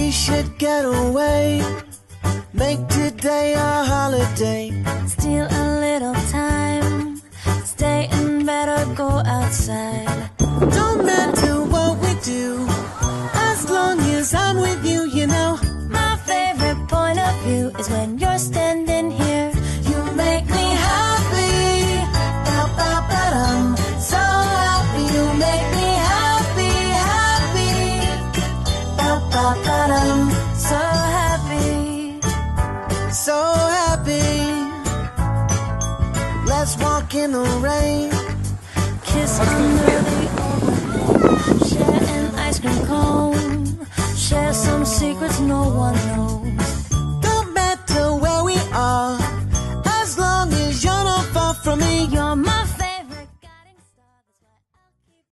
we should get away. Make today a holiday. Steal a little time. Stay in bed or go outside. Don't matter what we do, as long as I'm with you, you know. My favorite point of view is when you're standing here. You make me happy. Ba-ba-ba-dum. So happy. You make me happy, happy. Ba-ba-ba-dum. So happy. So happy. Let's walk in the rain. Kiss under the overhang. Share an ice cream cone. Share some secrets no one knows.